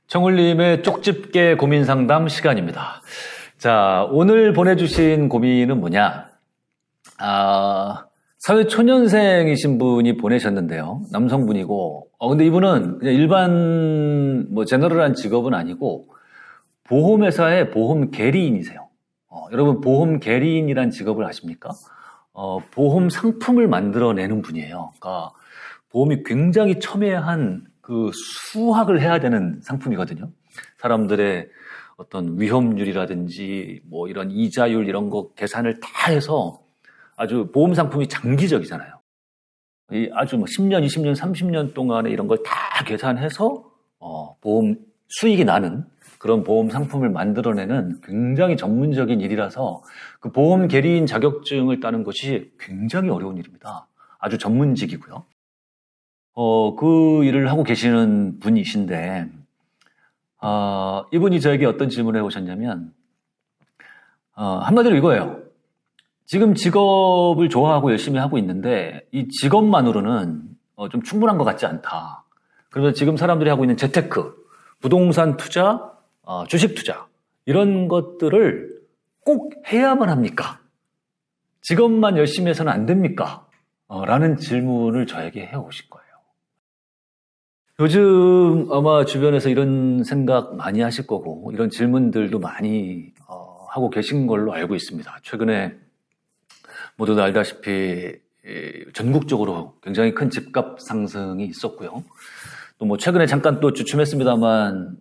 청울님의 쪽집게 고민 상담 시간입니다. 자, 오늘 보내주신 고민은 뭐냐? 사회초년생이신 분이 보내셨는데요. 남성분이고, 근데 이분은 그냥 일반, 제너럴한 직업은 아니고, 보험회사의 보험 계리인이세요. 여러분, 보험 계리인이란 직업을 아십니까? 보험 상품을 만들어내는 분이에요. 그러니까, 보험이 굉장히 첨예한 그 수학을 해야 되는 상품이거든요. 사람들의 어떤 위험률이라든지 이런 이자율 이런 거 계산을 다 해서 아주 보험 상품이 장기적이잖아요. 아주 10년, 20년, 30년 동안에 이런 걸 다 계산해서 보험 수익이 나는 그런 보험 상품을 만들어내는 굉장히 전문적인 일이라서 그 보험 계리인 자격증을 따는 것이 굉장히 어려운 일입니다. 아주 전문직이고요. 그 일을 하고 계시는 분이신데, 이분이 저에게 어떤 질문을 해오셨냐면, 한마디로 이거예요. 지금 직업을 좋아하고 열심히 하고 있는데, 이 직업만으로는 좀 충분한 것 같지 않다. 그래서 지금 사람들이 하고 있는 재테크, 부동산 투자, 주식 투자, 이런 것들을 꼭 해야만 합니까? 직업만 열심히 해서는 안 됩니까? 라는 질문을 저에게 해오신 거예요. 요즘 아마 주변에서 이런 생각 많이 하실 거고 이런 질문들도 많이 하고 계신 걸로 알고 있습니다. 최근에 모두들 알다시피 전국적으로 굉장히 큰 집값 상승이 있었고요. 또 최근에 잠깐 또 주춤했습니다만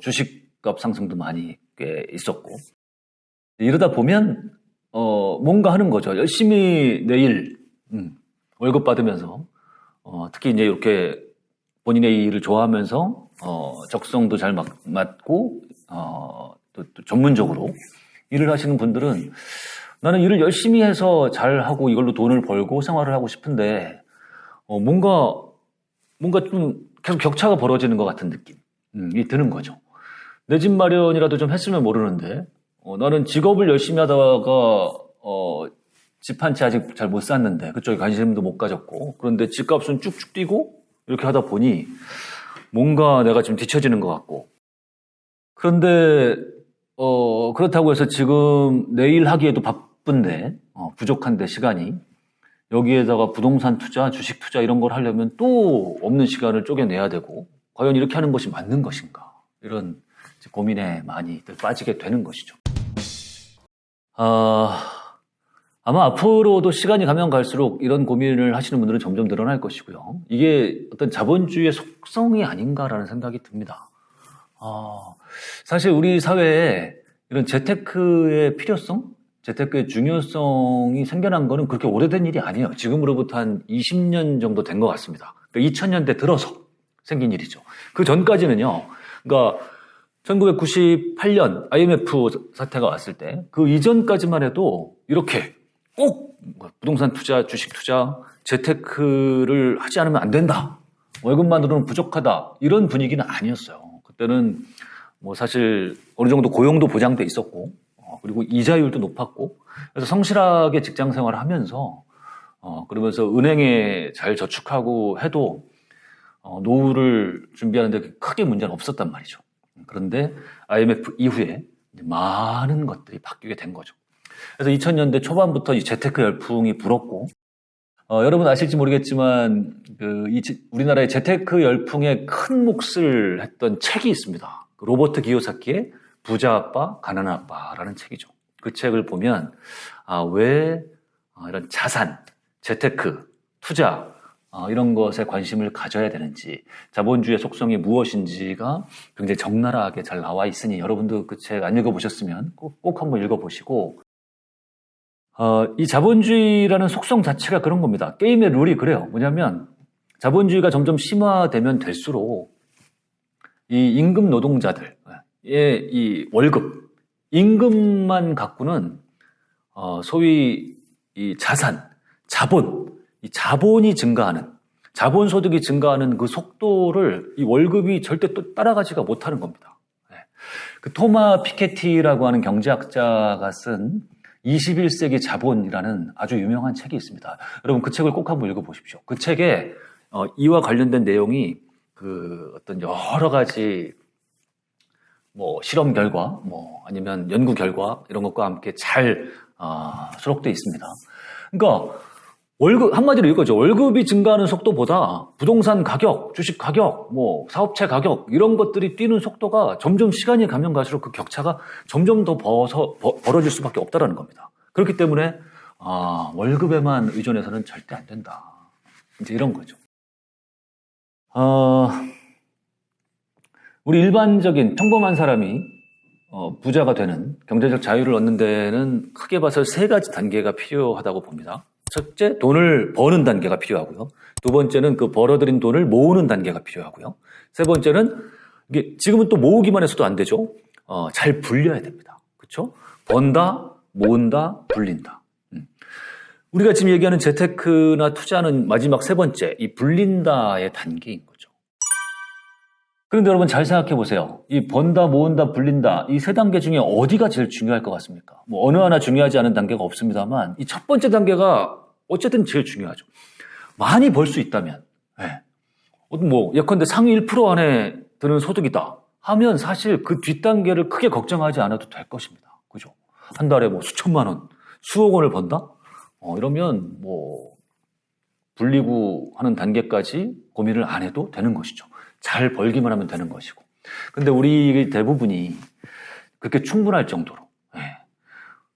주식값 상승도 많이 꽤 있었고, 이러다 보면 뭔가 하는 거죠. 열심히 내일 월급 받으면서 특히 이제 이렇게 본인의 일을 좋아하면서 적성도 잘 맞고 또 전문적으로 일을 하시는 분들은 나는 일을 열심히 해서 잘하고 이걸로 돈을 벌고 생활을 하고 싶은데 뭔가 좀 계속 격차가 벌어지는 것 같은 느낌이 드는 거죠. 내 집 마련이라도 좀 했으면 모르는데 나는 직업을 열심히 하다가 집 한 채 아직 잘 못 샀는데 그쪽에 관심도 못 가졌고, 그런데 집값은 쭉쭉 뛰고 이렇게 하다 보니 뭔가 내가 좀 뒤처지는 것 같고, 그런데 그렇다고 해서 지금 내일 하기에도 바쁜데 부족한데 시간이, 여기에다가 부동산 투자, 주식 투자 이런 걸 하려면 또 없는 시간을 쪼개내야 되고, 과연 이렇게 하는 것이 맞는 것인가, 이런 고민에 많이 빠지게 되는 것이죠. 아마 앞으로도 시간이 가면 갈수록 이런 고민을 하시는 분들은 점점 늘어날 것이고요. 이게 어떤 자본주의의 속성이 아닌가라는 생각이 듭니다. 사실 우리 사회에 이런 재테크의 필요성, 재테크의 중요성이 생겨난 거는 그렇게 오래된 일이 아니에요. 지금으로부터 한 20년 정도 된 것 같습니다. 그러니까 2000년대 들어서 생긴 일이죠. 그 전까지는요, 그러니까 1998년 IMF 사태가 왔을 때 그 이전까지만 해도 이렇게 꼭 부동산 투자, 주식 투자, 재테크를 하지 않으면 안 된다, 월급만으로는 부족하다, 이런 분위기는 아니었어요. 그때는 사실 어느 정도 고용도 보장돼 있었고, 그리고 이자율도 높았고, 그래서 성실하게 직장 생활을 하면서 그러면서 은행에 잘 저축하고 해도 노후를 준비하는데 크게 문제는 없었단 말이죠. 그런데 IMF 이후에 많은 것들이 바뀌게 된 거죠. 그래서 2000년대 초반부터 이 재테크 열풍이 불었고, 여러분 아실지 모르겠지만 우리나라의 재테크 열풍에 큰 몫을 했던 책이 있습니다. 로버트 기요사키의 부자 아빠, 가난한 아빠라는 책이죠. 그 책을 보면 왜 이런 자산, 재테크, 투자 이런 것에 관심을 가져야 되는지, 자본주의의 속성이 무엇인지가 굉장히 적나라하게 잘 나와 있으니 여러분도 그 책 안 읽어보셨으면 꼭 한번 읽어보시고, 이 자본주의라는 속성 자체가 그런 겁니다. 게임의 룰이 그래요. 뭐냐면 자본주의가 점점 심화되면 될수록 이 임금 노동자들의 이 월급, 임금만 갖고는 소위 이 자산, 이 자본이 증가하는, 자본 소득이 증가하는 그 속도를 이 월급이 절대 또 따라가지가 못하는 겁니다. 그 토마 피케티라고 하는 경제학자가 쓴 21세기 자본이라는 아주 유명한 책이 있습니다. 여러분 그 책을 꼭 한번 읽어보십시오. 그 책에 이와 관련된 내용이 그 어떤 여러 가지 뭐 실험 결과, 뭐 아니면 연구 결과 이런 것과 함께 잘 수록되어 있습니다. 그러니까 월급 한마디로 이거죠. 월급이 증가하는 속도보다 부동산 가격, 주식 가격, 뭐 사업체 가격 이런 것들이 뛰는 속도가 점점 시간이 가면 갈수록 그 격차가 점점 더 벌어질 수밖에 없다라는 겁니다. 그렇기 때문에 월급에만 의존해서는 절대 안 된다. 이제 이런 거죠. 우리 일반적인 평범한 사람이 부자가 되는 경제적 자유를 얻는 데는 크게 봐서 세 가지 단계가 필요하다고 봅니다. 첫째, 돈을 버는 단계가 필요하고요. 두 번째는 그 벌어들인 돈을 모으는 단계가 필요하고요. 세 번째는 이게 지금은 또 모으기만 해서도 안 되죠. 잘 불려야 됩니다. 그렇죠? 번다, 모은다, 불린다. 우리가 지금 얘기하는 재테크나 투자는 마지막 세 번째, 이 불린다의 단계인 거죠. 그런데 여러분 잘 생각해 보세요. 이 번다, 모은다, 불린다 이 세 단계 중에 어디가 제일 중요할 것 같습니까? 뭐 어느 하나 중요하지 않은 단계가 없습니다만 이 첫 번째 단계가 어쨌든 제일 중요하죠. 많이 벌 수 있다면, 뭐 예컨대 상위 1% 안에 드는 소득이다 하면 사실 그 뒷단계를 크게 걱정하지 않아도 될 것입니다. 그죠? 한 달에 뭐 수천만 원, 수억 원을 번다? 이러면 뭐 불리고 하는 단계까지 고민을 안 해도 되는 것이죠. 잘 벌기만 하면 되는 것이고. 근데 우리 대부분이 그렇게 충분할 정도로,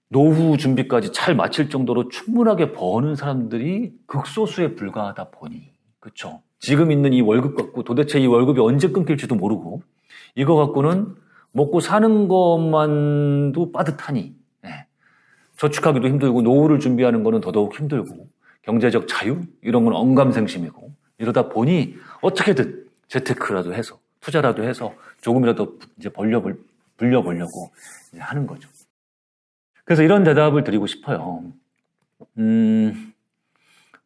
노후 준비까지 잘 마칠 정도로 충분하게 버는 사람들이 극소수에 불과하다 보니, 그렇죠? 지금 있는 이 월급 갖고 도대체 이 월급이 언제 끊길지도 모르고, 이거 갖고는 먹고 사는 것만도 빠듯하니, 저축하기도 힘들고 노후를 준비하는 거는 더더욱 힘들고, 경제적 자유 이런 건 언감생심이고, 이러다 보니 어떻게든 재테크라도 해서 투자라도 해서 조금이라도 이제 불려보려고 이제 하는 거죠. 그래서 이런 대답을 드리고 싶어요.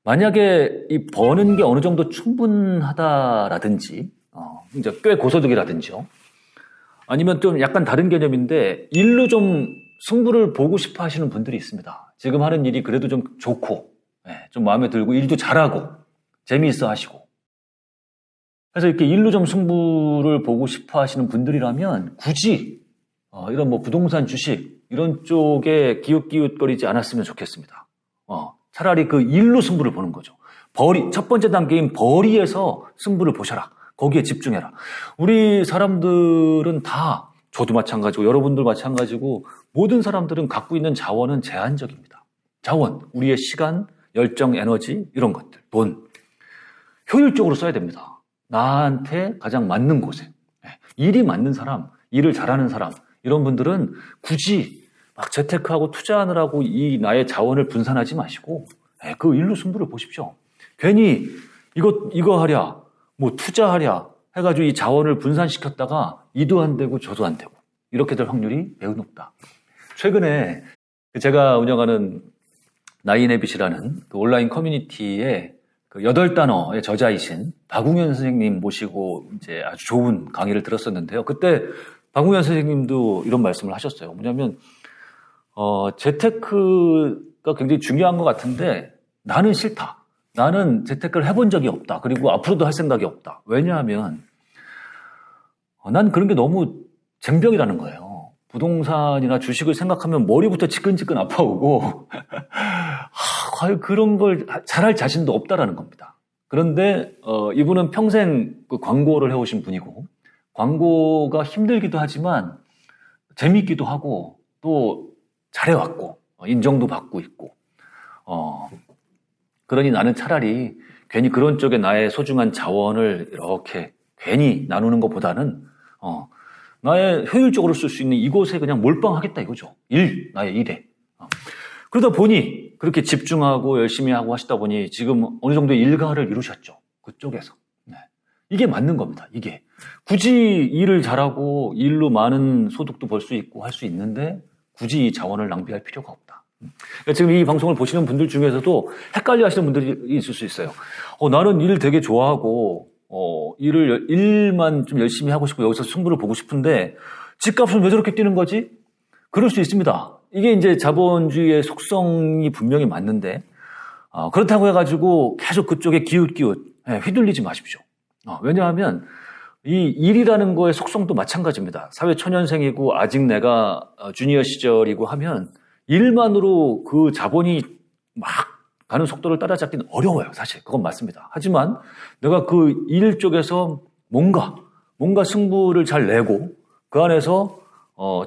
만약에 이 버는 게 어느 정도 충분하다라든지, 이제 꽤 고소득이라든지요. 아니면 좀 약간 다른 개념인데 일로 좀 승부를 보고 싶어 하시는 분들이 있습니다. 지금 하는 일이 그래도 좀 좋고, 좀 마음에 들고 일도 잘하고 재미있어 하시고. 그래서 이렇게 일로 좀 승부를 보고 싶어 하시는 분들이라면 굳이 이런 뭐 부동산 주식 이런 쪽에 기웃기웃거리지 않았으면 좋겠습니다. 차라리 그 일로 승부를 보는 거죠. 첫 번째 단계인 벌이에서 승부를 보셔라. 거기에 집중해라. 우리 사람들은 다, 저도 마찬가지고 여러분들 마찬가지고 모든 사람들은 갖고 있는 자원은 제한적입니다. 자원, 우리의 시간, 열정, 에너지 이런 것들, 돈. 효율적으로 써야 됩니다. 나한테 가장 맞는 곳에. 일이 맞는 사람, 일을 잘하는 사람 이런 분들은 굳이 막 재테크하고 투자하느라고 이 나의 자원을 분산하지 마시고 그 일로 승부를 보십시오. 괜히 이거 하랴, 뭐 투자하랴 해가지고 이 자원을 분산시켰다가 이도 안 되고 저도 안 되고 이렇게 될 확률이 매우 높다. 최근에 제가 운영하는 나인에빗이라는 그 온라인 커뮤니티에 그 8단어의 저자이신 박웅현 선생님 모시고 이제 아주 좋은 강의를 들었었는데요. 그때 박웅현 선생님도 이런 말씀을 하셨어요. 뭐냐면 재테크가 굉장히 중요한 것 같은데 나는 싫다. 나는 재테크를 해본 적이 없다. 그리고 앞으로도 할 생각이 없다. 왜냐하면 난 그런 게 너무 젬병이라는 거예요. 부동산이나 주식을 생각하면 머리부터 지끈지끈 아파오고 과연 그런 걸 잘할 자신도 없다라는 겁니다. 그런데 이분은 평생 그 광고를 해오신 분이고 광고가 힘들기도 하지만 재미있기도 하고 또 잘해왔고 인정도 받고 있고 그러니 나는 차라리 괜히 그런 쪽에 나의 소중한 자원을 이렇게 괜히 나누는 것보다는 나의 효율적으로 쓸 수 있는 이곳에 그냥 몰빵하겠다 이거죠. 나의 일에. 그러다 보니 그렇게 집중하고 열심히 하고 하시다 보니 지금 어느 정도 일가를 이루셨죠. 그쪽에서. 이게 맞는 겁니다. 이게. 굳이 일을 잘하고 일로 많은 소득도 벌 수 있고 할 수 있는데 굳이 이 자원을 낭비할 필요가 없다. 지금 이 방송을 보시는 분들 중에서도 헷갈려 하시는 분들이 있을 수 있어요. 나는 일 되게 좋아하고 일만 좀 열심히 하고 싶고 여기서 승부를 보고 싶은데 집값은 왜 저렇게 뛰는 거지? 그럴 수 있습니다. 이게 이제 자본주의의 속성이 분명히 맞는데 그렇다고 해가지고 계속 그쪽에 기웃기웃 휘둘리지 마십시오. 왜냐하면 이 일이라는 거의 속성도 마찬가지입니다. 사회 초년생이고 아직 내가 주니어 시절이고 하면 일만으로 그 자본이 막 가는 속도를 따라잡기는 어려워요. 사실 그건 맞습니다. 하지만 내가 그 일 쪽에서 뭔가 승부를 잘 내고 그 안에서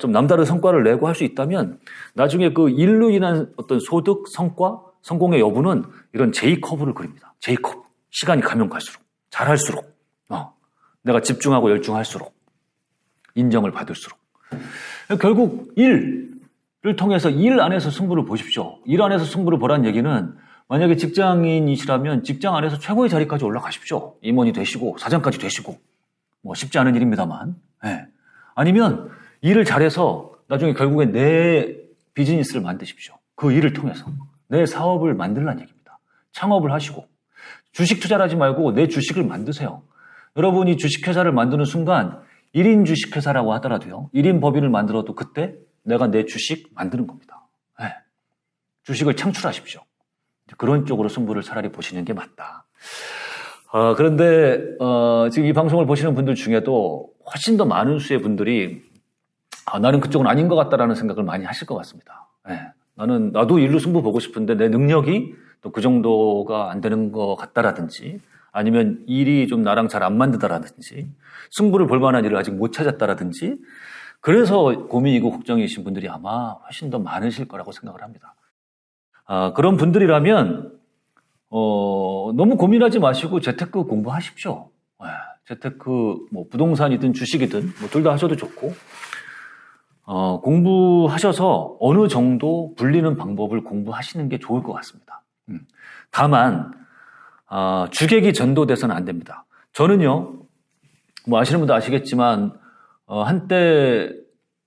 좀 남다른 성과를 내고 할 수 있다면 나중에 그 일로 인한 어떤 소득, 성과, 성공의 여부는 이런 J커브를 그립니다. J커브. 시간이 가면 갈수록, 잘할수록, 내가 집중하고 열중할수록, 인정을 받을수록. 결국 일을 통해서 일 안에서 승부를 보십시오. 일 안에서 승부를 보란 얘기는 만약에 직장인이시라면 직장 안에서 최고의 자리까지 올라가십시오. 임원이 되시고 사장까지 되시고 뭐 쉽지 않은 일입니다만. 네. 아니면 일을 잘해서 나중에 결국에 내 비즈니스를 만드십시오. 그 일을 통해서 내 사업을 만들라는 얘기입니다. 창업을 하시고 주식 투자를 하지 말고 내 주식을 만드세요. 여러분이 주식회사를 만드는 순간 1인 주식회사라고 하더라도요. 1인 법인을 만들어도 그때 내가 내 주식 만드는 겁니다. 네. 주식을 창출하십시오. 그런 쪽으로 승부를 차라리 보시는 게 맞다. 그런데 지금 이 방송을 보시는 분들 중에도 훨씬 더 많은 수의 분들이 나는 그쪽은 아닌 것 같다라는 생각을 많이 하실 것 같습니다. 네. 나도 일로 승부 보고 싶은데 내 능력이 또 그 정도가 안 되는 것 같다라든지 아니면 일이 좀 나랑 잘 안 맞는다라든지 승부를 볼 만한 일을 아직 못 찾았다라든지 그래서 고민이고 걱정이신 분들이 아마 훨씬 더 많으실 거라고 생각을 합니다. 그런 분들이라면 너무 고민하지 마시고 재테크 공부하십시오. 재테크 뭐 부동산이든 주식이든 뭐 둘 다 하셔도 좋고 공부하셔서 어느 정도 불리는 방법을 공부하시는 게 좋을 것 같습니다. 다만 주객이 전도돼서는 안 됩니다. 저는요, 뭐 아시는 분도 아시겠지만 한때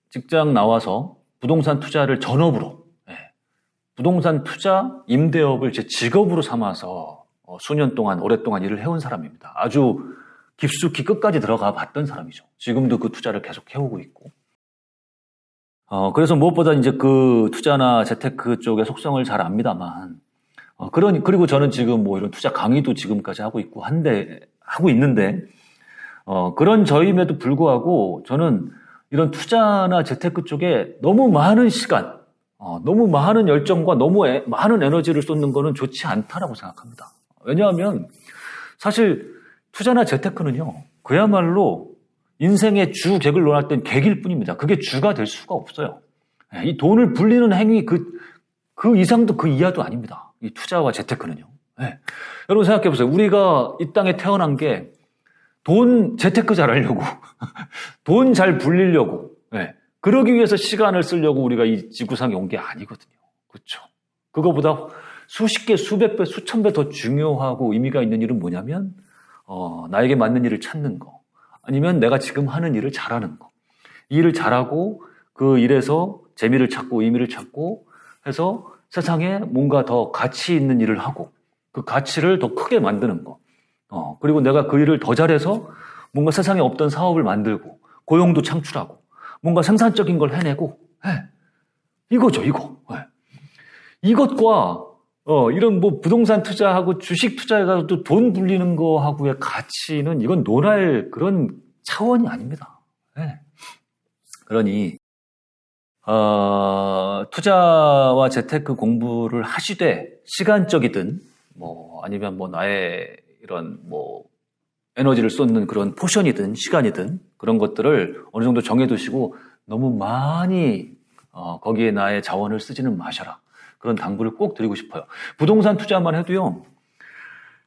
직장 나와서 부동산 투자를 전업으로 부동산 투자 임대업을 제 직업으로 삼아서 수년 동안 오랫동안 일을 해온 사람입니다. 아주 깊숙이 끝까지 들어가 봤던 사람이죠. 지금도 그 투자를 계속 해오고 있고. 그래서 무엇보다 이제 그 투자나 재테크 쪽의 속성을 잘 압니다만, 그리고 저는 지금 뭐 이런 투자 강의도 지금까지 하고 있는데, 그런 저임에도 불구하고 저는 이런 투자나 재테크 쪽에 너무 많은 시간, 너무 많은 열정과 너무 많은 에너지를 쏟는 거는 좋지 않다라고 생각합니다. 왜냐하면 사실 투자나 재테크는요, 그야말로 인생의 주객을 논할 땐 객일 뿐입니다. 그게 주가 될 수가 없어요. 이 돈을 불리는 행위 그 이상도 그 이하도 아닙니다. 이 투자와 재테크는요. 여러분 생각해 보세요. 우리가 이 땅에 태어난 게 재테크 잘 하려고, 돈 잘 불리려고, 그러기 위해서 시간을 쓰려고 우리가 이 지구상에 온 게 아니거든요. 그렇죠? 그거보다 수십 개, 수백 배, 수천 배 더 중요하고 의미가 있는 일은 뭐냐면 나에게 맞는 일을 찾는 거. 아니면 내가 지금 하는 일을 잘하는 거. 이 일을 잘하고 그 일에서 재미를 찾고 의미를 찾고 해서 세상에 뭔가 더 가치 있는 일을 하고 그 가치를 더 크게 만드는 거. 그리고 내가 그 일을 더 잘해서 뭔가 세상에 없던 사업을 만들고 고용도 창출하고 뭔가 생산적인 걸 해내고 이거죠, 이거. 이것과 이런 뭐 부동산 투자하고 주식 투자해가지고 돈 불리는 거하고의 가치는 이건 논할 그런 차원이 아닙니다. 그러니 투자와 재테크 공부를 하시되 시간적이든 뭐 아니면 뭐 나의 이런 뭐 에너지를 쏟는 그런 포션이든 시간이든 그런 것들을 어느 정도 정해두시고 너무 많이 거기에 나의 자원을 쓰지는 마셔라. 그런 당부를 꼭 드리고 싶어요. 부동산 투자만 해도요.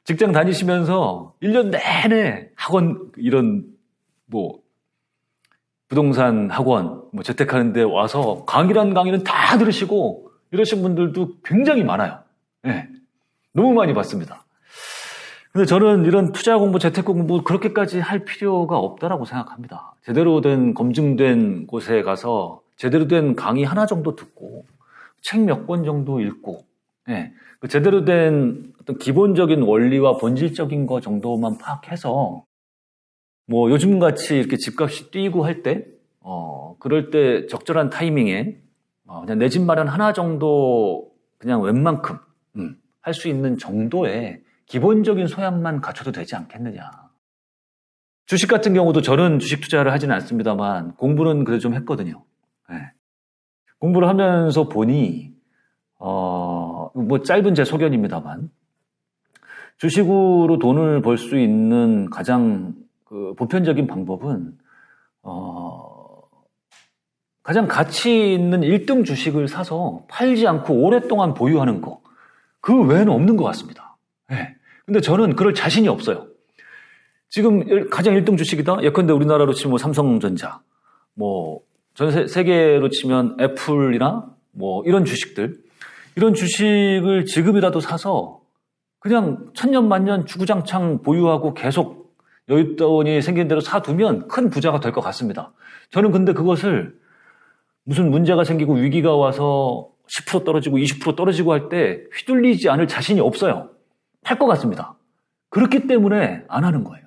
직장 다니시면서 1년 내내 학원 이런 뭐 부동산 학원 뭐 재테크하는데 와서 강의라는 강의는 다 들으시고 이러신 분들도 굉장히 많아요. 너무 많이 봤습니다. 근데 저는 이런 투자 공부, 재테크 공부 그렇게까지 할 필요가 없다라고 생각합니다. 제대로 된 검증된 곳에 가서 제대로 된 강의 하나 정도 듣고 책 몇 권 정도 읽고 그 제대로 된 어떤 기본적인 원리와 본질적인 거 정도만 파악해서 뭐 요즘같이 이렇게 집값이 뛰고 할 때 그럴 때 적절한 타이밍에 그냥 내 집 마련 하나 정도 그냥 웬만큼 할 수 있는 정도의 기본적인 소양만 갖춰도 되지 않겠느냐. 주식 같은 경우도 저는 주식 투자를 하지는 않습니다만 공부는 그래도 좀 했거든요. 네. 공부를 하면서 보니 뭐 짧은 제 소견입니다만 주식으로 돈을 벌 수 있는 가장 그 보편적인 방법은 가장 가치 있는 1등 주식을 사서 팔지 않고 오랫동안 보유하는 거. 그 외에는 없는 것 같습니다. 네. 근데 저는 그럴 자신이 없어요. 지금 가장 1등 주식이다? 예컨대 우리나라로 치면 뭐 삼성전자, 뭐 전 세계로 치면 애플이나 뭐 이런 주식들, 이런 주식을 지금이라도 사서 그냥 천년만년 주구장창 보유하고 계속 여윳돈이 생긴 대로 사두면 큰 부자가 될 것 같습니다. 저는 근데 그것을 무슨 문제가 생기고 위기가 와서 10% 떨어지고 20% 떨어지고 할 때 휘둘리지 않을 자신이 없어요. 팔 것 같습니다. 그렇기 때문에 안 하는 거예요.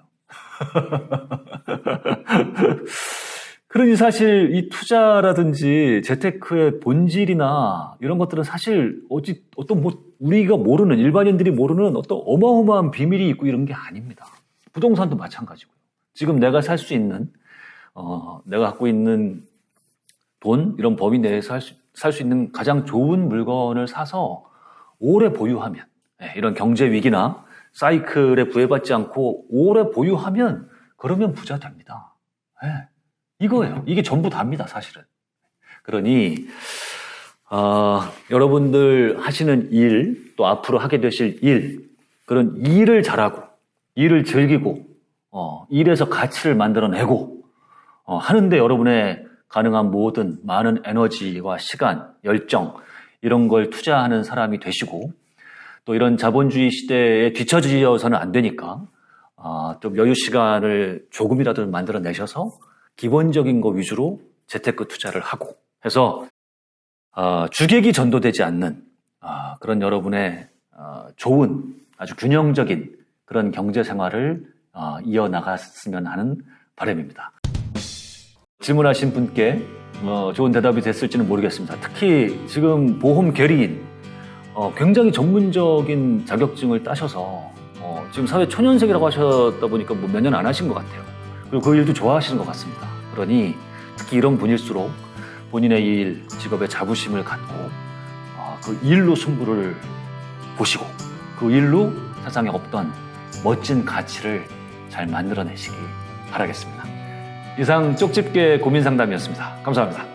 그러니 사실 이 투자라든지 재테크의 본질이나 이런 것들은 사실 어떤 뭐 우리가 모르는 일반인들이 모르는 어떤 어마어마한 비밀이 있고 이런 게 아닙니다. 부동산도 마찬가지고요. 지금 내가 살 수 있는 내가 갖고 있는 돈 이런 범위 내에서 살 수 있는 가장 좋은 물건을 사서 오래 보유하면 이런 경제 위기나 사이클에 구애받지 않고 오래 보유하면 그러면 부자 됩니다. 이거예요. 이게 전부 다입니다, 사실은. 그러니 여러분들 하시는 일, 또 앞으로 하게 되실 일, 그런 일을 잘하고, 일을 즐기고, 일에서 가치를 만들어내고, 하는데 여러분의 가능한 모든 많은 에너지와 시간, 열정, 이런 걸 투자하는 사람이 되시고, 또 이런 자본주의 시대에 뒤처지어서는 안 되니까, 좀 여유 시간을 조금이라도 만들어내셔서 기본적인 거 위주로 재테크 투자를 하고 해서 주객이 전도되지 않는 그런 여러분의 좋은 아주 균형적인 그런 경제 생활을 이어나갔으면 하는 바람입니다. 질문하신 분께 좋은 대답이 됐을지는 모르겠습니다. 특히 지금 보험 계리인 굉장히 전문적인 자격증을 따셔서 지금 사회 초년생이라고 하셨다 보니까 뭐 몇 년 안 하신 것 같아요. 그리고 그 일도 좋아하시는 것 같습니다. 그러니 특히 이런 분일수록 본인의 일, 직업에 자부심을 갖고 그 일로 승부를 보시고 그 일로 세상에 없던 멋진 가치를 잘 만들어내시기 바라겠습니다. 이상 쪽집게 고민상담이었습니다. 감사합니다.